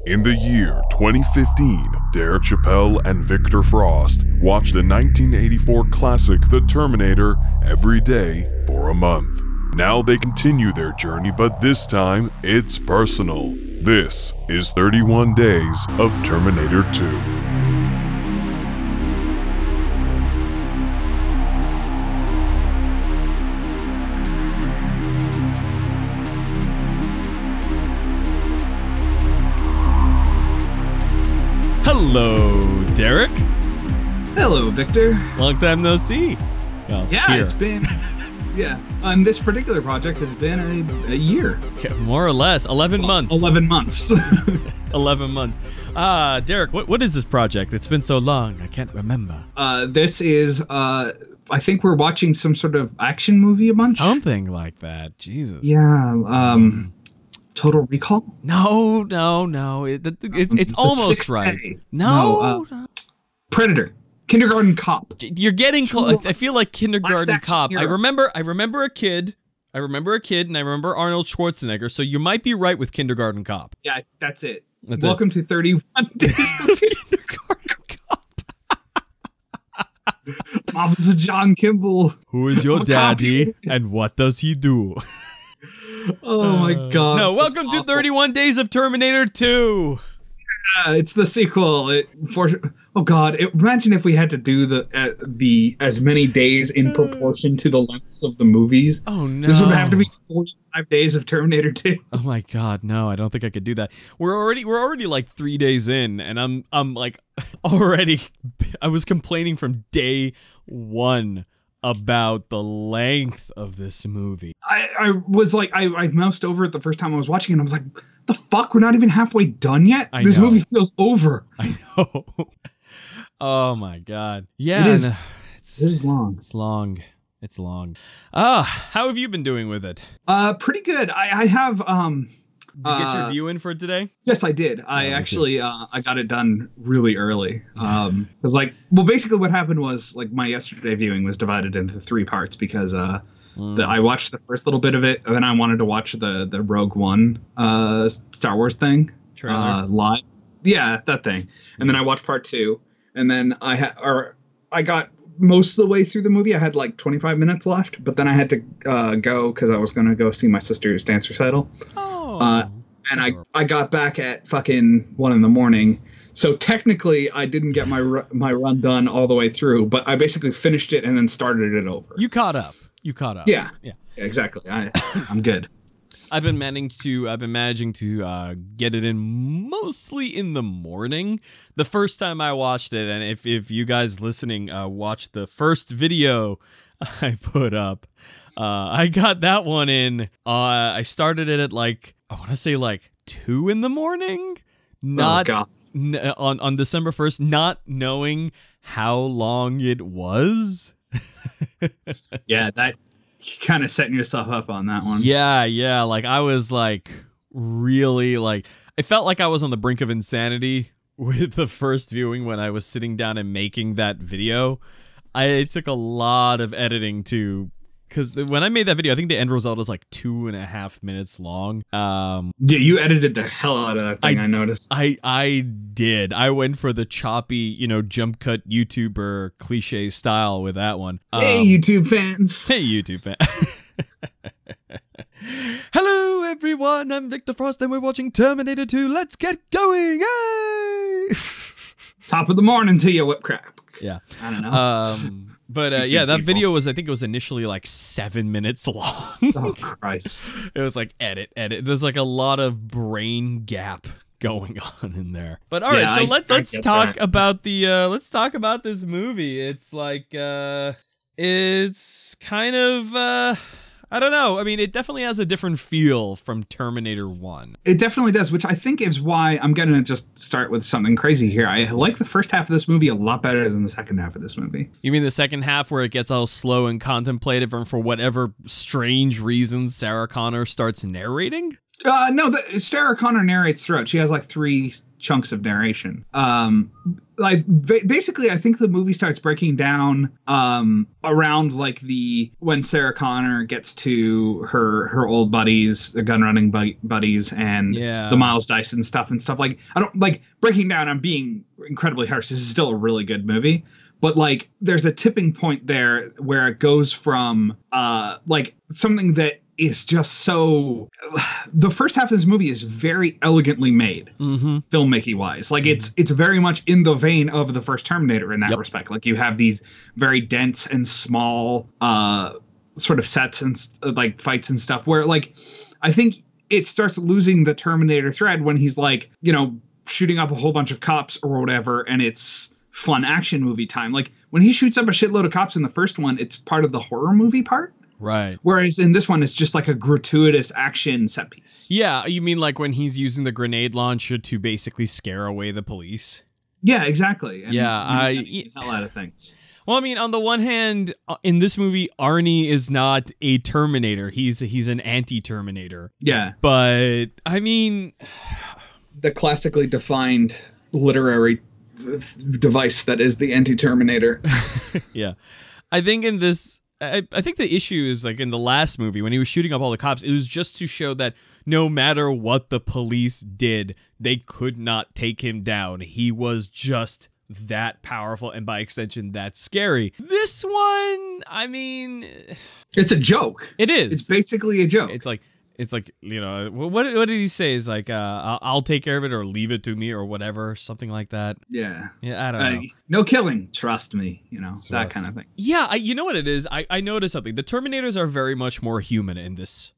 In the year 2015, Derek Chappell and Victor Frost watched the 1984 classic The Terminator every day for a month. Now they continue their journey, but this time it's personal. This is 31 Days of Terminator 2. Hello, Derek. Hello, Victor. Long time no see. Well, yeah, it's been, on this particular project, it's been a year. Okay, more or less, 11 months. 11 months. 11 months. Derek, what is this project? It's been so long, I can't remember. This is, I think we're watching some sort of action movie a bunch. Something like that, Jesus. Yeah, Total Recall? No. It's almost right. Day. No. Predator. Kindergarten Cop. You're getting close. I feel like Kindergarten Cop. Hero. I remember a kid. And I remember Arnold Schwarzenegger. So you might be right with Kindergarten Cop. Yeah, that's it. Welcome to 31 Days of Kindergarten Cop. Officer John Kimball. Who is your daddy and what does he do? Oh my god. No, welcome to 31 Days of Terminator 2. It's the sequel. Oh god, imagine if we had to do the as many days in proportion to the lengths of the movies. Oh no. This would have to be 45 days of Terminator 2. Oh my god, no, I don't think I could do that. We're already like 3 days in, and I'm like already I was complaining from day one about the length of this movie. I was like, I moused over it the first time I was watching it, and I was like, the fuck, we're not even halfway done yet? This movie feels over. I know. Oh my god. Yeah. It is long. It's long. It's long. How have you been doing with it? Pretty good. I have, Did you get your view in for today? Yes, I did. I actually, I got it done really early. Cause basically what happened was my yesterday viewing was divided into 3 parts because, I watched the first little bit of it, and then I wanted to watch the Rogue One, Star Wars thing, live. Yeah, that thing. And then I watched part 2, and then I got most of the way through the movie. I had 25 minutes left, but then I had to go because I was going to go see my sister's dance recital. And I got back at fucking 1 in the morning. So technically I didn't get my run done all the way through, but I basically finished it and then started it over. You caught up. Yeah, exactly. I'm good. I've been managing to get it in mostly in the morning. The first time I watched it, and if you guys listening watched the first video I put up, I got that one in. I started it at I want to say 2 in the morning. Not on December 1st, not knowing how long it was. Yeah, that kind of setting yourself up on that one. Yeah. I was really I felt like I was on the brink of insanity with the first viewing when I was sitting down and making that video. It took a lot of editing because when I made that video, I think the end result is 2.5 minutes long. Yeah, you edited the hell out of that thing, I noticed. I did. I went for the choppy, jump cut YouTuber cliche style with that one. Hey, YouTube fans. Hey, YouTube fans. Hello, everyone. I'm Victor Frost, and we're watching Terminator 2. Let's get going. Hey! Top of the morning to you, whip crap. Yeah. I don't know. But yeah, that video was, I think it was initially 7 minutes long. Oh, Christ. It was edit. There's a lot of brain gap going on in there. But all right, so let's talk about let's talk about this movie. It's it's kind of, I don't know. I mean, it definitely has a different feel from Terminator 1. It definitely does, which I think is why I'm going to just start with something crazy here. I like the first half of this movie a lot better than the second half of this movie. You mean the second half where it gets all slow and contemplative and for whatever strange reason Sarah Connor starts narrating? No, Sarah Connor narrates throughout. She has like 3 chunks of narration. Basically, I think the movie starts breaking down around like when Sarah Connor gets to her old buddies, the gun running buddies, and the Miles Dyson stuff and stuff. Like, I don't like breaking down. I'm being incredibly harsh. This is still a really good movie. But like, there's a tipping point there where it goes from like something that is just so. The first half of this movie is very elegantly made, filmmaking wise. Like it's very much in the vein of the first Terminator in that respect. Like you have these very dense and small sort of sets and like fights and stuff. Where like, I think it starts losing the Terminator thread when he's like, you know, shooting up a whole bunch of cops or whatever, and it's fun action movie time. Like when he shoots up a shitload of cops in the first one, it's part of the horror movie part. Right. Whereas in this one, it's just like a gratuitous action set piece. Yeah. You mean like when he's using the grenade launcher to basically scare away the police? Yeah, exactly. And the hell out of things. Well, I mean, on the one hand, in this movie, Arnie is not a Terminator. He's an anti-Terminator. Yeah. But I mean, the classically defined literary device that is the anti-Terminator. Yeah. I think in this, I think the issue is like in the last movie when he was shooting up all the cops, it was just to show that no matter what the police did, they could not take him down. He was just that powerful and by extension that scary. This one, I mean, it's a joke. It is. It's basically a joke. It's like, you know, what did he say? Is like, I'll take care of it or leave it to me or whatever, something like that. Yeah. Yeah, I don't know. No killing, trust me, you know, that kind of thing. Yeah, you know what it is? I noticed something. The Terminators are very much more human in this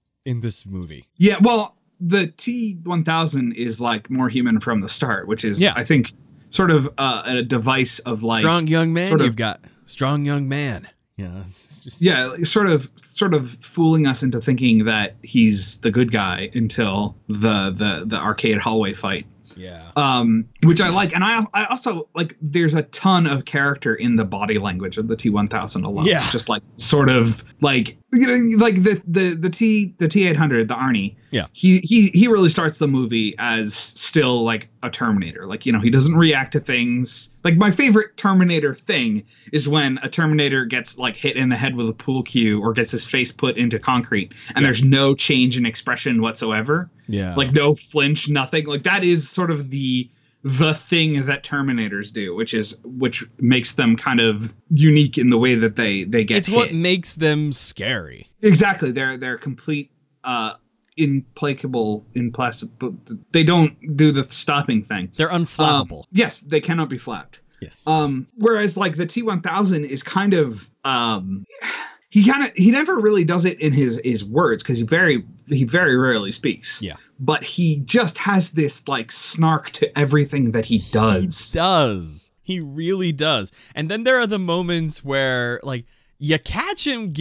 movie. Yeah, well, the T-1000 is like more human from the start, which is, I think, sort of a device of like... Strong young man you've got. Strong young man. Yeah, it's just... yeah, sort of fooling us into thinking that he's the good guy until the arcade hallway fight. Yeah. Which I like, and I also like. There's a ton of character in the body language of the T-1000 alone. Yeah. Just like sort of like, you know, like the T-800, the Arnie. Yeah. He really starts the movie as still like a Terminator. Like, you know, he doesn't react to things. Like my favorite Terminator thing is when a Terminator gets like hit in the head with a pool cue or gets his face put into concrete and there's no change in expression whatsoever. Yeah. Like no flinch, nothing. Like that is sort of the thing that Terminators do, which makes them kind of unique in the way that they get It's hit. what makes them scary. Exactly. They're complete implacable. They don't do the stopping thing. They're unflappable. Yes, they cannot be flapped. Yes. Whereas like the T-1000 is kind of he never really does it in his words because he very rarely speaks. Yeah. But he just has this like snark to everything that he does. He does. He really does. And then there are the moments where like you catch him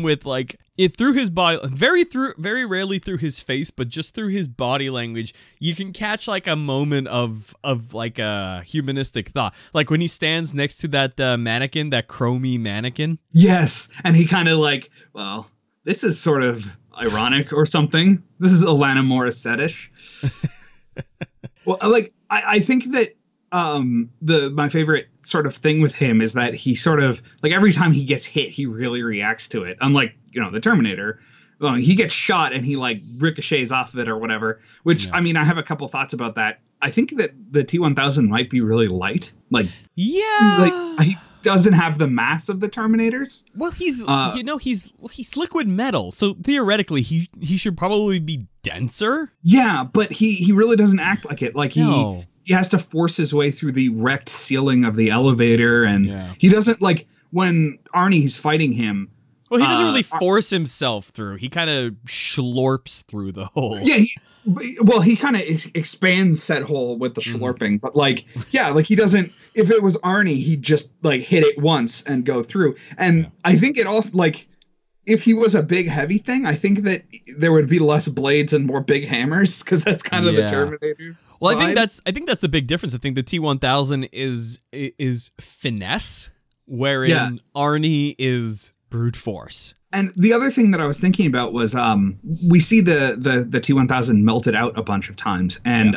with like it through his body, very rarely through his face, but just through his body language, you can catch like a moment of like a humanistic thought. Like when he stands next to that mannequin, that chromey mannequin. Yes. And he kind of like, well, this is sort of ironic or something. This is Alanis Morissette-ish. Well, like I think that my favorite sort of thing with him is that he sort of like every time he gets hit, he really reacts to it. Unlike, you know, the Terminator, well, he gets shot and he like ricochets off of it or whatever, which I mean, I have a couple thoughts about that. I think that the T-1000 might be really light. Like, like he doesn't have the mass of the Terminators. Well, he's liquid metal, so theoretically he should probably be denser. Yeah, but he really doesn't act like it. Like he has to force his way through the wrecked ceiling of the elevator, and he doesn't like when Arnie's fighting him. Well, he doesn't really force himself through. He kind of slurps through the hole. Yeah. He kind of expands that hole with the slurping, but like, yeah, like he doesn't. If it was Arnie, he'd just like hit it once and go through. And I think it also like, if he was a big heavy thing, I think that there would be less blades and more big hammers because that's kind of the Terminator. Well, vibe. I think that's the big difference. I think the T-1000 is finesse, wherein Arnie is brute force. And the other thing that I was thinking about was we see the T-1000 melted out a bunch of times, and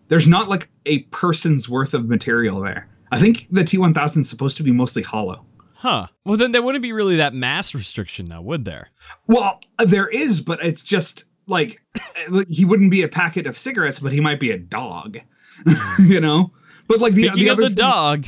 there's not like a person's worth of material there. I think the T-1000 is supposed to be mostly hollow. Huh. Well, then there wouldn't be really that mass restriction now, would there? Well, there is, but it's just like he wouldn't be a packet of cigarettes, but he might be a dog, you know? But like Speaking the of other the dog.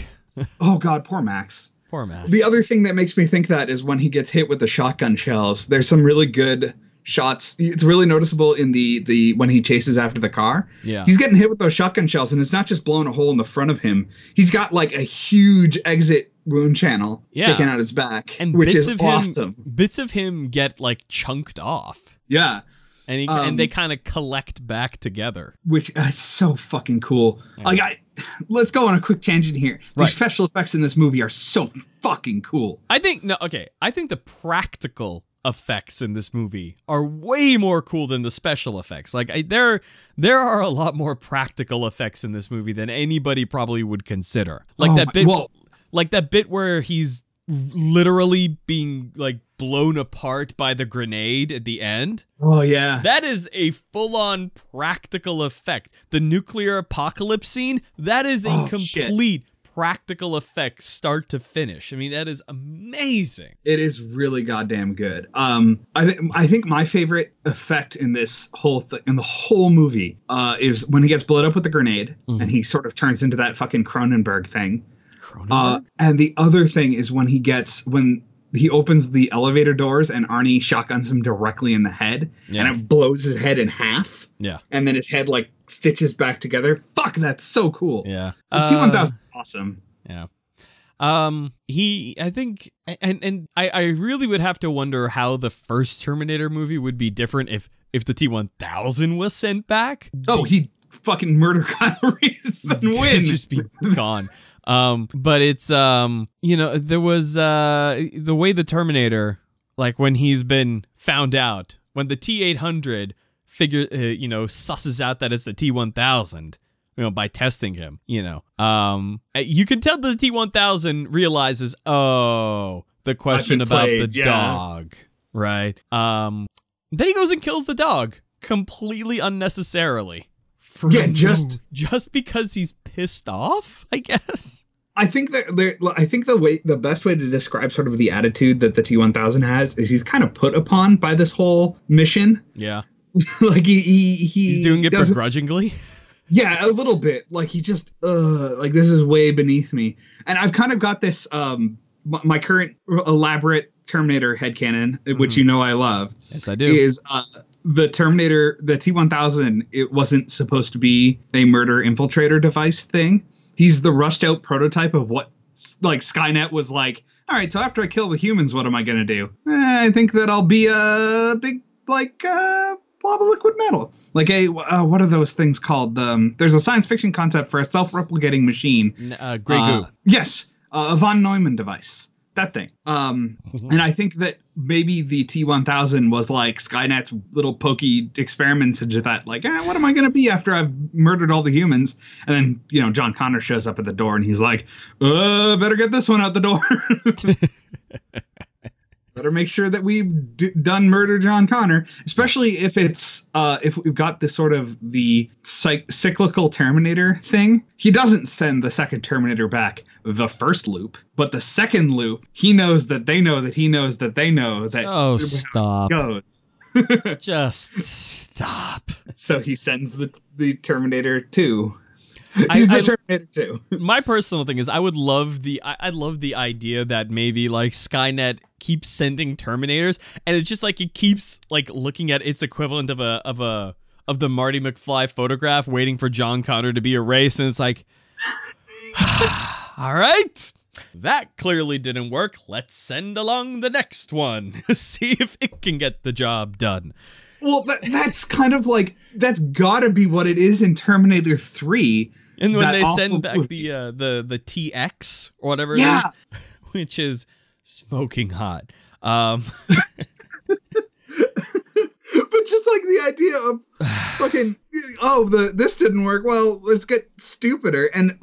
Oh God, poor Max. Poor Max. The other thing that makes me think that is when he gets hit with the shotgun shells. There's some really good shots. It's really noticeable in the when he chases after the car. Yeah. He's getting hit with those shotgun shells, and it's not just blowing a hole in the front of him. He's got like a huge exit wound channel sticking out his back, and which is awesome. Bits of him get like chunked off. Yeah. And they kind of collect back together, which is so fucking cool. Like, let's go on a quick tangent here. The special effects in this movie are so fucking cool. I think the practical effects in this movie are way more cool than the special effects. Like, there are a lot more practical effects in this movie than anybody probably would consider. Like that bit where he's literally being like blown apart by the grenade at the end. Oh yeah. That is a full-on practical effect. The nuclear apocalypse scene, that is a complete practical effect start to finish. I mean, that is amazing. It is really goddamn good. I think my favorite effect in this in the whole movie is when he gets blown up with the grenade and he sort of turns into that fucking Cronenberg thing. And the other thing is when he opens the elevator doors and Arnie shotguns him directly in the head and it blows his head in half. Yeah. And then his head like stitches back together. Fuck, that's so cool. Yeah. The T-1000 is awesome. Yeah. I think I really would have to wonder how the first Terminator movie would be different if the T-1000 was sent back. Oh, he'd fucking murder Kyle Reese and win. He'd just be gone. But it's, there was, the way the Terminator, like when he's been found out, when the T-800 susses out that it's the T-1000, by testing him, you can tell the T-1000 realizes, the question about the dog, right? Then he goes and kills the dog completely unnecessarily. Just because he's pissed off, I guess. I think the best way to describe sort of the attitude that the T-1000 has is he's kind of put upon by this whole mission. Yeah. Like he's doing it begrudgingly. Yeah, a little bit. Like he just like this is way beneath me. And I've kind of got this my current elaborate Terminator headcanon, which I love. Yes, I do. Is the Terminator, the T-1000, it wasn't supposed to be a murder infiltrator device thing. He's the rushed out prototype of what like Skynet was like, all right, so after I kill the humans, what am I going to do? I think that I'll be a big, like, blob of liquid metal. Like what are those things called? There's a science fiction concept for a self-replicating machine. Grey goo. Yes, a von Neumann device. That thing. And I think that maybe the T-1000 was like Skynet's little pokey experiments into that, like, what am I going to be after I've murdered all the humans? And then, John Connor shows up at the door and he's like, better get this one out the door. Better make sure that we've done murder John Connor, especially if it's if we've got this sort of the cyclical Terminator thing. He doesn't send the second Terminator back the first loop, but the second loop, he knows that they know that he knows that they know that. Oh, stop! Goes. Just stop. So he sends the Terminator 2. He's the Terminator 2. My personal thing is I love the idea that maybe like Skynet keeps sending Terminators and it's just like it keeps like looking at its equivalent of the Marty McFly photograph waiting for John Connor to be erased, and it's like all right, that clearly didn't work. Let's send along the next one. See if it can get the job done. Well, that's kind of like that's got to be what it is in Terminator 3. And when they send back the TX or whatever it is, which is smoking hot. But just like the idea of fucking, this didn't work. Well, let's get stupider. And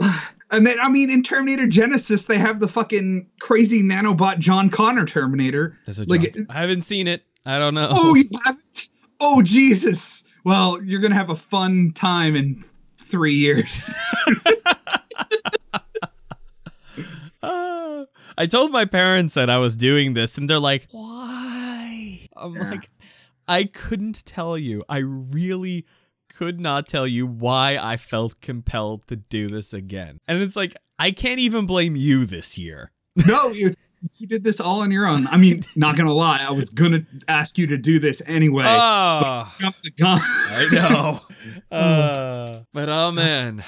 And then, I mean, in Terminator Genesis, they have the fucking crazy nanobot John Connor Terminator. Like, I haven't seen it. I don't know. Oh, you haven't? Oh, Jesus. Well, you're going to have a fun time in 3 years. I told my parents that I was doing this, and they're like, why? I'm like, I couldn't tell you. I really could not tell you why I felt compelled to do this again. And it's like, I can't even blame you this year. No, you did this all on your own. I mean, not gonna lie, I was gonna ask you to do this anyway. Oh, but the gun. I know. But oh man.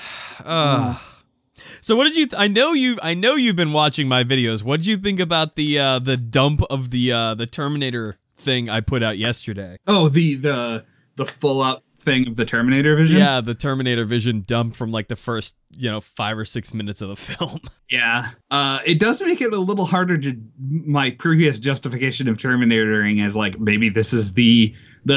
So what did you? I know you've been watching my videos. What did you think about the dump of the Terminator thing I put out yesterday? Oh, the full up thing of the Terminator vision? Yeah, the Terminator vision dump from like the first, 5 or 6 minutes of the film. Yeah. It does make it a little harder to my previous justification of Terminatoring as like maybe this is the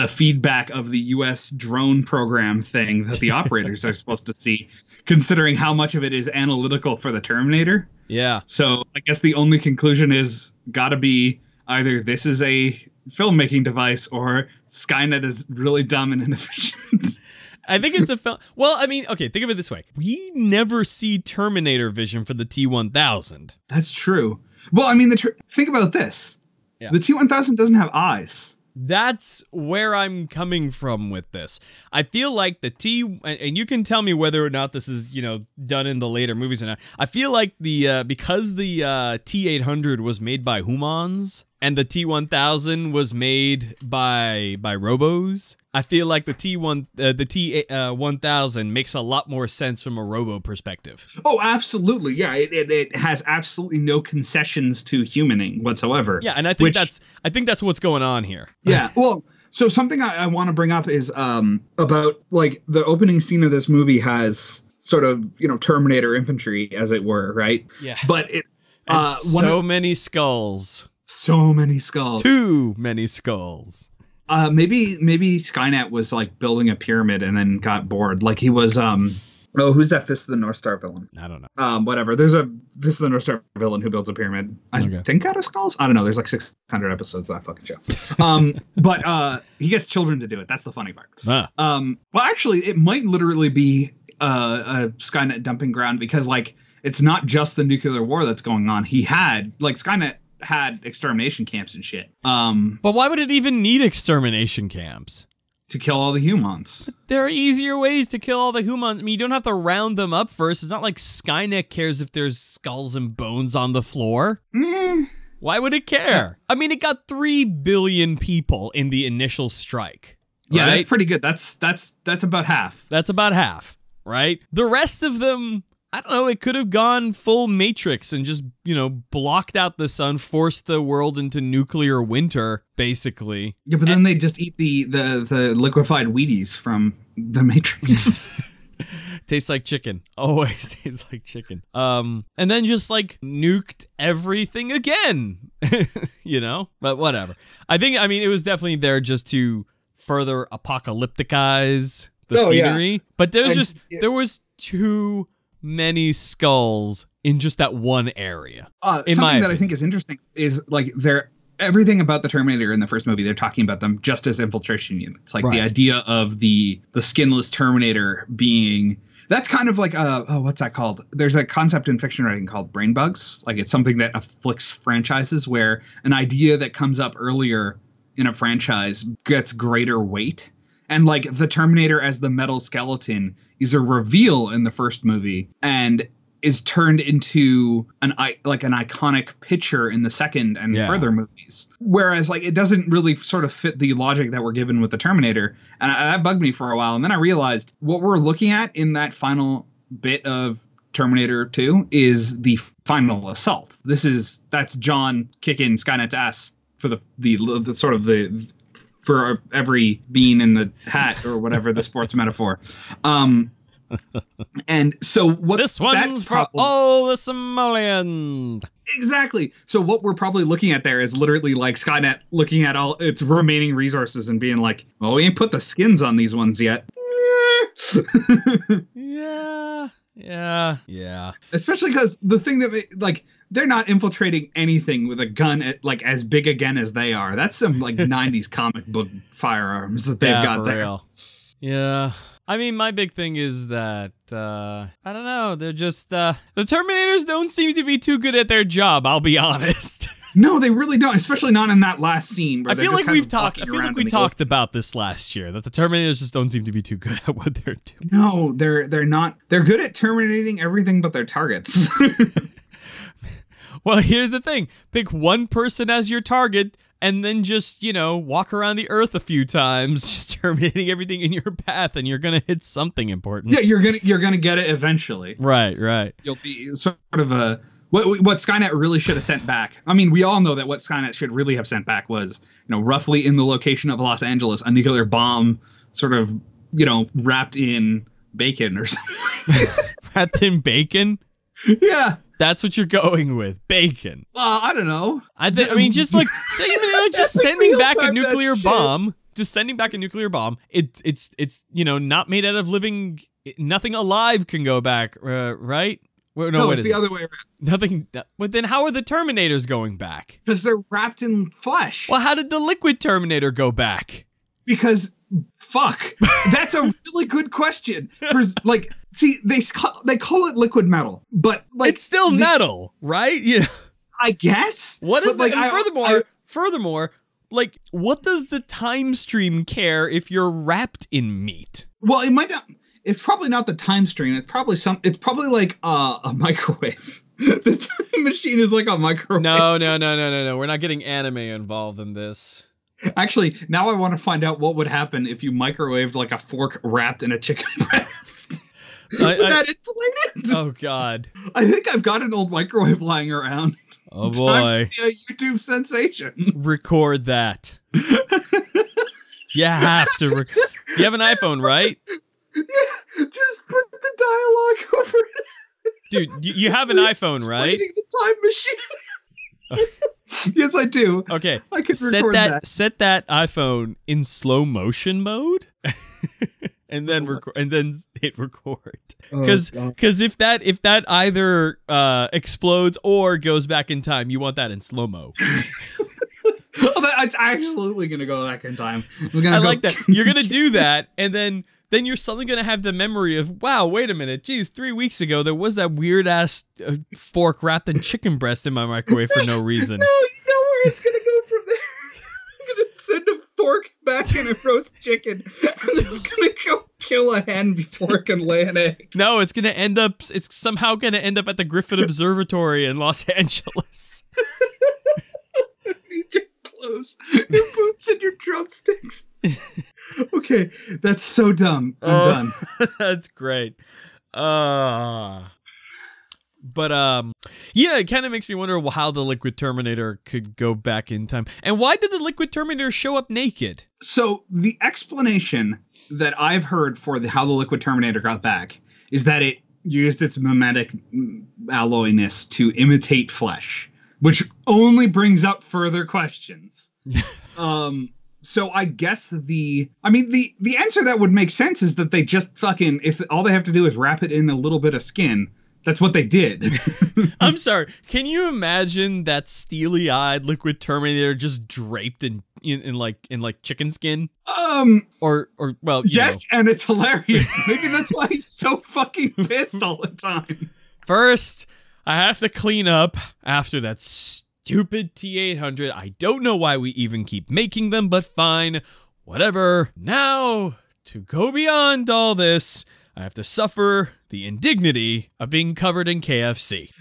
feedback of the US drone program thing that the operators are supposed to see, considering how much of it is analytical for the Terminator. Yeah. So I guess the only conclusion is gotta be either this is a filmmaking device or Skynet is really dumb and inefficient. I think it's a film. Well, I mean, okay, think of it this way. We never see Terminator vision for the T-1000. That's true. Well, I mean, think about this. Yeah. The T-1000 doesn't have eyes. That's where I'm coming from with this. I feel like the and you can tell me whether or not this is, done in the later movies or not. I feel like because the T-800 was made by humans and the T-1000 was made by robos, I feel like the T-1000 makes a lot more sense from a robo perspective. Oh, absolutely. Yeah, it has absolutely no concessions to humaning whatsoever. Yeah, and I think that's what's going on here. Yeah. Well, so something I want to bring up is about like the opening scene of this movie has sort of, Terminator infantry, as it were, right? Yeah. But it many skulls. So many skulls. Too many skulls. Maybe Skynet was like building a pyramid and then got bored. Like he was who's that Fist of the North Star villain? I don't know. Whatever. There's a Fist of the North Star villain who builds a pyramid. I think out of skulls. I don't know. There's like 600 episodes of that fucking show. But he gets children to do it. That's the funny part. Well, actually, it might literally be a Skynet dumping ground because like it's not just the nuclear war that's going on. Skynet had extermination camps and shit. But why would it even need extermination camps? To kill all the humans. But there are easier ways to kill all the humans. I mean, you don't have to round them up first. It's not like Skynet cares if there's skulls and bones on the floor. Why would it care? I mean, it got 3 billion people in the initial strike. Yeah, right? that's pretty good. That's about half. That's about half, right? The rest of them, I don't know, it could have gone full Matrix and just, blocked out the sun, forced the world into nuclear winter, basically. Yeah, but then they just eat the liquefied Wheaties from the Matrix. Tastes like chicken. Always tastes like chicken. And then just like nuked everything again, But whatever. I mean, it was definitely there just to further apocalypticize the scenery. Yeah. But there was too many skulls in just that one area. Something that I think is interesting is like everything about the Terminator in the first movie, they're talking about them just as infiltration units. Like the idea of the skinless Terminator being, that's kind of like what's that called? There's a concept in fiction writing called brain bugs. Like it's something that afflicts franchises where an idea that comes up earlier in a franchise gets greater weight. And like the Terminator as the metal skeleton is a reveal in the first movie and is turned into an iconic picture in the second and further movies. Whereas like it doesn't really sort of fit the logic that we're given with the Terminator. And that bugged me for a while. And then I realized what we're looking at in that final bit of Terminator 2 is the final assault. That's John kicking Skynet's ass for the sort of the for every bean in the hat or whatever the sports metaphor. And so what this one's for all the Somalians. Exactly. So what we're probably looking at there is literally like Skynet looking at all its remaining resources and being like, well, we ain't put the skins on these ones yet. Yeah. Especially because the thing that they're not infiltrating anything with a gun as big again as they are. That's some 90s comic book firearms that they've got for there. Real. Yeah. I mean, my big thing is that, I don't know, they're just, the Terminators don't seem to be too good at their job, I'll be honest. No, they really don't, especially not in that last scene. Where I feel like we talked about this last year, that the Terminators just don't seem to be too good at what they're doing. No, they're not. They're good at terminating everything but their targets. Well, here's the thing. Pick one person as your target and then just, walk around the earth a few times, just terminating everything in your path, and you're going to hit something important. Yeah, you're going to get it eventually. Right. You'll be sort of a what Skynet really should have sent back. I mean, we all know that what Skynet should really have sent back was, roughly in the location of Los Angeles, a nuclear bomb sort of, wrapped in bacon or something. Wrapped in bacon? Yeah. That's what you're going with, bacon. I don't know. I mean, just just sending back a nuclear bomb. Just sending back a nuclear bomb. It's not made out of living. Nothing alive can go back, right? No, it's the other way around. Nothing. But then, how are the Terminators going back? Because they're wrapped in flesh. Well, how did the liquid Terminator go back? Because fuck, that's a really good question. See, they call it liquid metal, but it's still metal, right? Yeah, I guess. What is that? Furthermore, what does the time stream care if you're wrapped in meat? Well, it might not. It's probably not the time stream. It's probably like a microwave. The time machine is like a microwave. No. We're not getting anime involved in this. Actually, now I want to find out what would happen if you microwaved a fork wrapped in a chicken breast. Would that insulate it? Oh, God. I think I've got an old microwave lying around. Oh, boy. Time to be a YouTube sensation. Record that. You have to. You have an iPhone, right? Yeah, just put the dialogue over it. Dude, you have an iPhone, right? The time machine. Yes, I do. Okay. I can record that. Set that iPhone in slow motion mode, and then hit record. Because if that either explodes or goes back in time, you want that in slow mo. It's absolutely gonna go back in time. I like that. You're gonna do that, and then you're suddenly going to have the memory of, wow, wait a minute. Geez, 3 weeks ago, there was that weird-ass fork wrapped in chicken breast in my microwave for no reason. No, you know where it's going to go from there. I'm going to send a fork back in a roast chicken, and it's going to go kill a hen before it can lay an egg. No, it's somehow going to end up at the Griffith Observatory in Los Angeles. Need your clothes, your boots, and your drumsticks. Okay, that's so dumb. I'm done. That's great. But yeah, it kind of makes me wonder how the Liquid Terminator could go back in time. And why did the Liquid Terminator show up naked? So the explanation that I've heard for how the Liquid Terminator got back is that it used its mimetic alloyness to imitate flesh, which only brings up further questions. So I guess the answer that would make sense is that they just if all they have to do is wrap it in a little bit of skin. That's what they did. I'm sorry. Can you imagine that steely-eyed Liquid Terminator just draped in chicken skin? Or well, yes, and it's hilarious. Maybe that's why he's so fucking pissed all the time. First, I have to clean up after that stupid T-800. I don't know why we even keep making them, but fine. Whatever. Now, to go beyond all this, I have to suffer the indignity of being covered in KFC.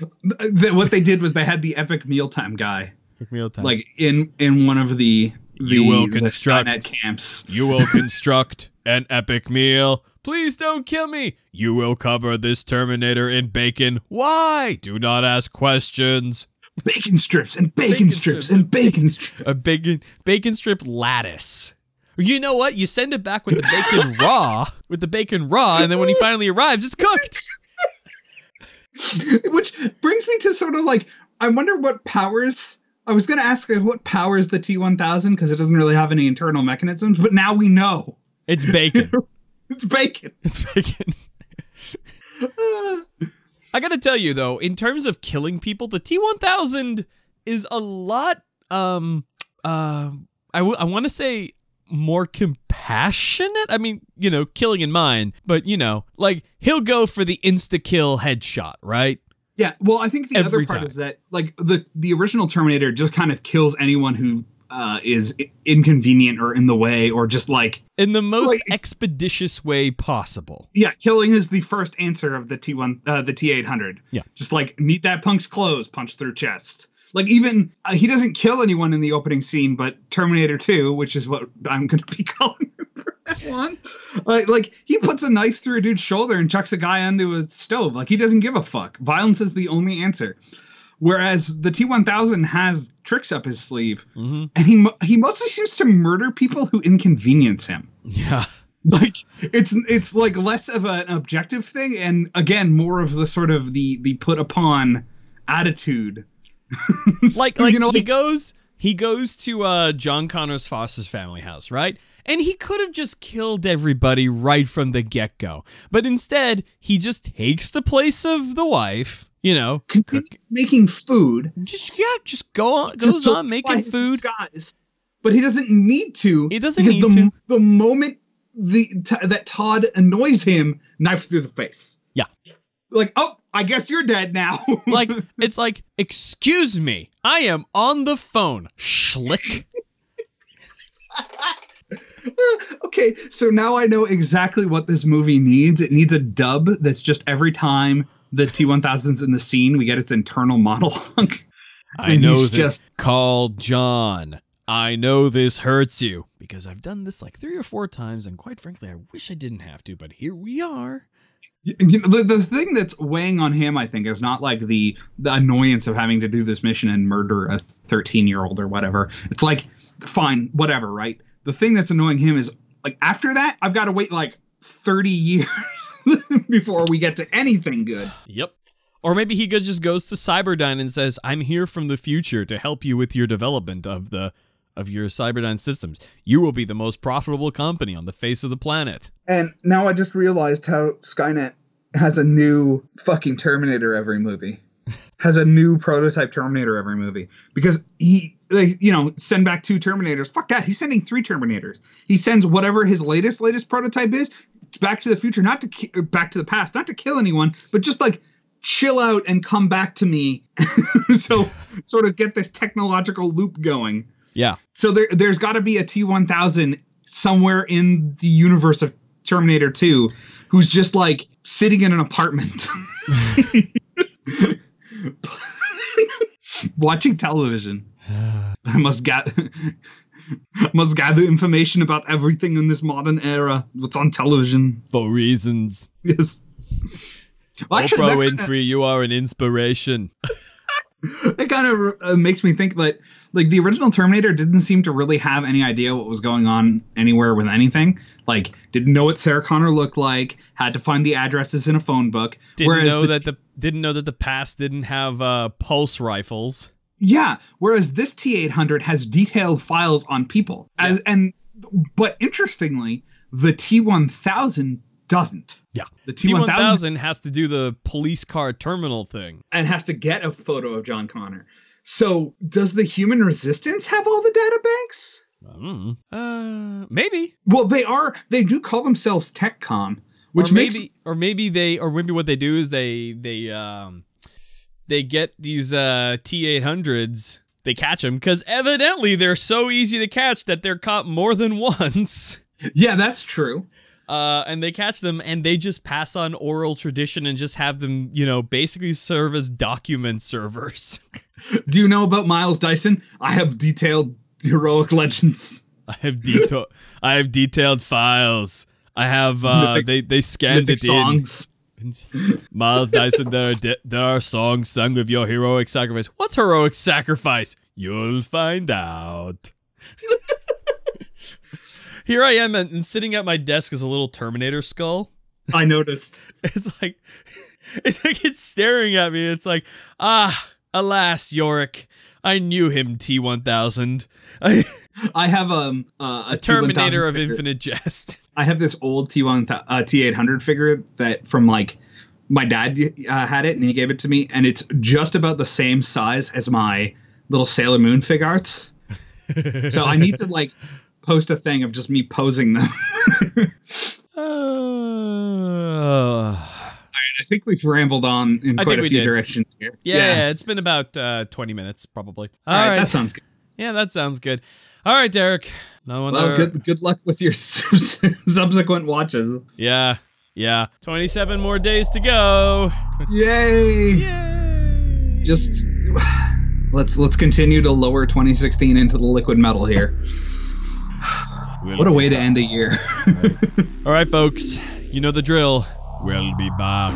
What they did was they had the epic mealtime guy. Epic mealtime. Like in one of the Skynet camps. You will construct an epic meal. Please don't kill me. You will cover this Terminator in bacon. Why? Do not ask questions. Bacon strips and bacon strips and bacon strips. A bacon strip lattice. You know what? You send it back with the bacon raw, and then when he finally arrives, it's cooked. Which brings me to sort of I wonder what powers. I was going to ask what powers the T-1000 because it doesn't really have any internal mechanisms, but now we know. It's bacon. It's bacon. It's bacon. I gotta tell you though, in terms of killing people, the T-1000 is a lot. I want to say more compassionate. I mean, you know, killing in mind, but you know, like he'll go for the insta-kill headshot, right? Yeah. Well, I think the Every other part time. is that like the original Terminator just kind of kills anyone who is inconvenient or in the way or just like in the most expeditious way possible. Yeah, killing is the first answer of the T-800. Yeah. Just like need that punk's clothes, punch through chest. Like even he doesn't kill anyone in the opening scene, but Terminator 2, which is what I'm going to be calling him from now on. Like he puts a knife through a dude's shoulder and chucks a guy onto a stove. Like he doesn't give a fuck. Violence is the only answer. Whereas the T-1000 has tricks up his sleeve, and he mostly seems to murder people who inconvenience him. Yeah. Like it's like less of an objective thing, and again more of the sort of the put upon attitude. like you know, he goes to John Connor's Foster's family house, right? And he could have just killed everybody right from the get-go. But instead, he just takes the place of the wife, you know. Continues making food. Just goes on making food. Disguise, but he doesn't need to. He doesn't need to. The moment that Todd annoys him, knife through the face. Yeah. Like, oh, I guess you're dead now. Like, it's like, excuse me, I am on the phone, schlick. Okay, so now I know exactly what this movie needs. It needs a dub that's just every time the T-1000's in the scene, we get its internal monologue. I know that. Call John. I know this hurts you. Because I've done this like 3 or 4 times, and quite frankly, I wish I didn't have to, but here we are. You know, the thing that's weighing on him, I think, is not like the annoyance of having to do this mission and murder a 13-year-old or whatever. It's like, fine, whatever, right? The thing that's annoying him is, like, after that, I've got to wait, like, 30 years before we get to anything good. Yep. Or maybe he just goes to Cyberdyne and says, I'm here from the future to help you with your development of your Cyberdyne systems. You will be the most profitable company on the face of the planet. And now I just realized how Skynet has a new fucking Terminator every movie. Has a new prototype Terminator every movie. Because send back 2 Terminators. Fuck that. He's sending 3 Terminators. He sends whatever his latest prototype is back to the future, back to the past, not to kill anyone, but just like chill out and come back to me. So sort of get this technological loop going. Yeah. So there's got to be a T-1000 somewhere in the universe of Terminator 2 who's just like sitting in an apartment watching television. I must gather information about everything in this modern era. What's on television. For reasons. Yes. Well, Oprah Winfrey, you are an inspiration. It kind of makes me think that like the original Terminator didn't seem to really have any idea what was going on anywhere with anything. Like didn't know what Sarah Connor looked like, had to find the addresses in a phone book. Didn't know that the past didn't have pulse rifles. Yeah, whereas this T-800 has detailed files on people. But interestingly, the T-1000 doesn't. Yeah. The T-1000 has to do the police car terminal thing. And has to get a photo of John Connor. So, does the human resistance have all the data banks? Maybe. Well, they do call themselves TechCom, which maybe what they do is they get these T-800s, they catch them because evidently they're so easy to catch that they're caught more than once. Yeah, that's true. And they catch them and they just pass on oral tradition and just have them, basically serve as document servers. Do you know about Miles Dyson? I have detailed heroic legends. I have detailed files. I have they scanned it songs. In. Miles Dyson, there are songs sung with your heroic sacrifice. What's heroic sacrifice? You'll find out. Here I am, and sitting at my desk is a little Terminator skull. I noticed. It's like it's staring at me. It's like, alas, Yorick, I knew him, T-1000. I have a Terminator of infinite jest. I have this old T-800 figure that from like my dad had it and he gave it to me, and it's just about the same size as my little Sailor Moon fig arts. So I need to like post a thing of just me posing them. I think we've rambled on in quite a few directions here. Yeah, it's been about 20 minutes probably. All right, that sounds good. Yeah, that sounds good. All right, Derek. Well, good luck with your subsequent watches. Yeah. 27 more days to go. Yay! Just let's continue to lower 2016 into the liquid metal here. What a way to end a year. All right, folks. You know the drill. We'll be back.